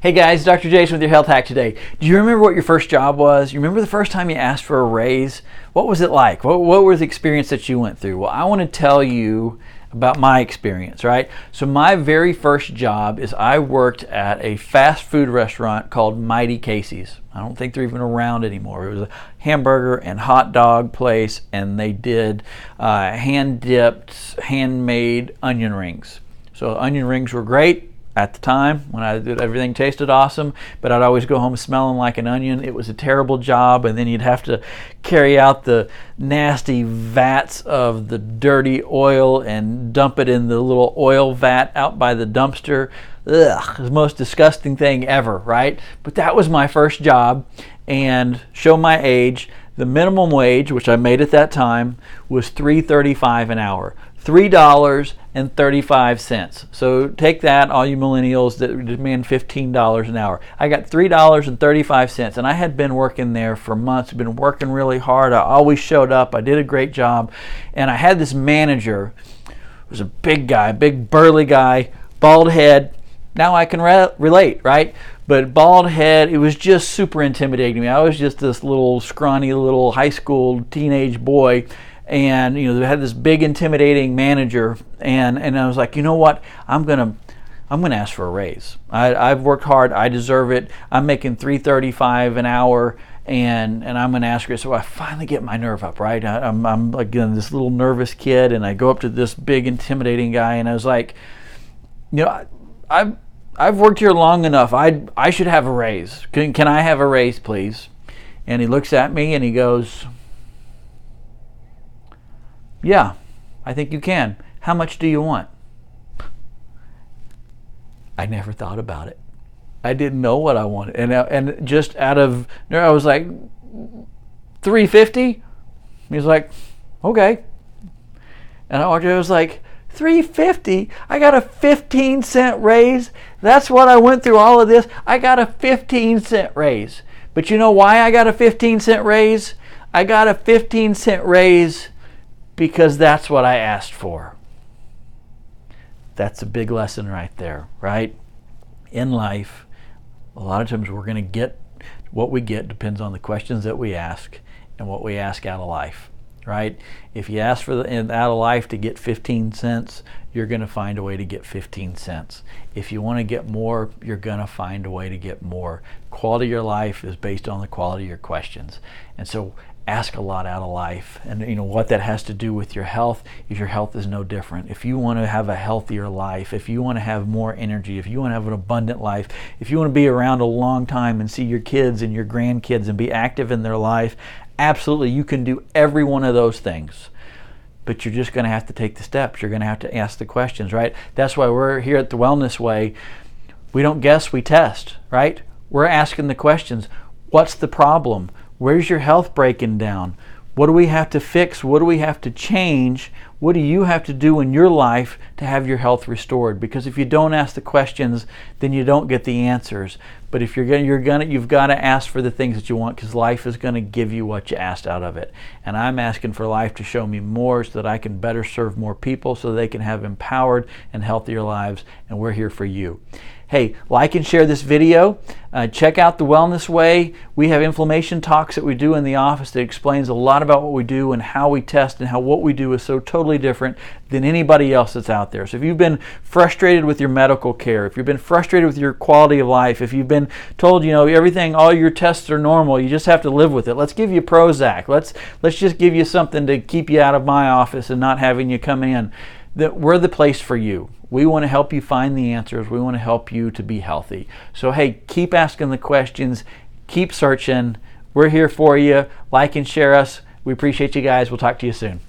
Hey guys, Dr. Jason with your health hack today. Do you remember what your first job was? You remember the first time you asked for a raise? What was it like? What was the experience that you went through? Well, I want to tell you about my experience, right? So my very first job is I worked at a fast food restaurant called Mighty Casey's. I don't think they're even around anymore. It was a hamburger and hot dog place, and they did hand-dipped, handmade onion rings. So onion rings were great at the time when I did. Everything tasted awesome, but I'd always go home smelling like an onion. It was a terrible job, and then you'd have to carry out the nasty vats of the dirty oil and dump it in the little oil vat out by the dumpster. Ugh, the most disgusting thing ever, right? But that was my first job, and show my age, the minimum wage, which I made at that time, was $3.35 an hour. $3.35. So take that, all you millennials that demand $15 an hour. I got $3.35, and I had been working there for months, been working really hard. I always showed up. I did a great job. And I had this manager who was a big guy, big burly guy, bald head. Now I can relate, right? But bald head, it was just super intimidating to me. I was just this little scrawny little high school teenage boy. And they had this big intimidating manager, and I was like, you know what, I'm gonna ask for a raise. I've worked hard, I deserve it. I'm making $3.35 an hour, and I'm gonna ask her. So I finally get my nerve up, right? I'm like this little nervous kid, and I go up to this big intimidating guy, and I was like, I've worked here long enough. I should have a raise. Can I have a raise, please? And he looks at me and he goes, yeah, I think you can. How much do you want? I never thought about it. I didn't know what I wanted. And just out of, I was like, $3.50? He was like, okay. And I was like, $3.50? I got a 15-cent raise? That's what I went through all of this. I got a 15-cent raise. But you know why I got a 15-cent raise? I got a 15-cent raise because that's what I asked for. That's a big lesson right there, right? In life, a lot of times we're going to get what we get depends on the questions that we ask and what we ask out of life, right? If you ask for out of life to get 15 cents, you're going to find a way to get 15 cents. If you want to get more, you're going to find a way to get more. Quality of your life is based on the quality of your questions. And so ask a lot out of life. And what that has to do with your health is your health is no different. If you want to have a healthier life, if you want to have more energy, if you want to have an abundant life, if you want to be around a long time and see your kids and your grandkids and be active in their life, absolutely you can do every one of those things. But you're just going to have to take the steps. You're going to have to ask the questions, right? That's why we're here at the Wellness Way. We don't guess, we test, right? We're asking the questions. What's the problem? Where's your health breaking down? What do we have to fix? What do we have to change? What do you have to do in your life to have your health restored? Because if you don't ask the questions, then you don't get the answers. But if you've got to ask for the things that you want, because life is going to give you what you asked out of it. And I'm asking for life to show me more so that I can better serve more people so they can have empowered and healthier lives. And we're here for you. Hey, like and share this video. Check out the Wellness Way. We have inflammation talks that we do in the office that explains a lot about what we do and how we test and how what we do is so totally different than anybody else that's out there. So if you've been frustrated with your medical care, if you've been frustrated with your quality of life, if you've been told, everything, all your tests are normal, you just have to live with it. Let's give you Prozac. Let's just give you something to keep you out of my office and not having you come in. We're the place for you. We want to help you find the answers. We want to help you to be healthy. So hey, keep asking the questions. Keep searching. We're here for you. Like and share us. We appreciate you guys. We'll talk to you soon.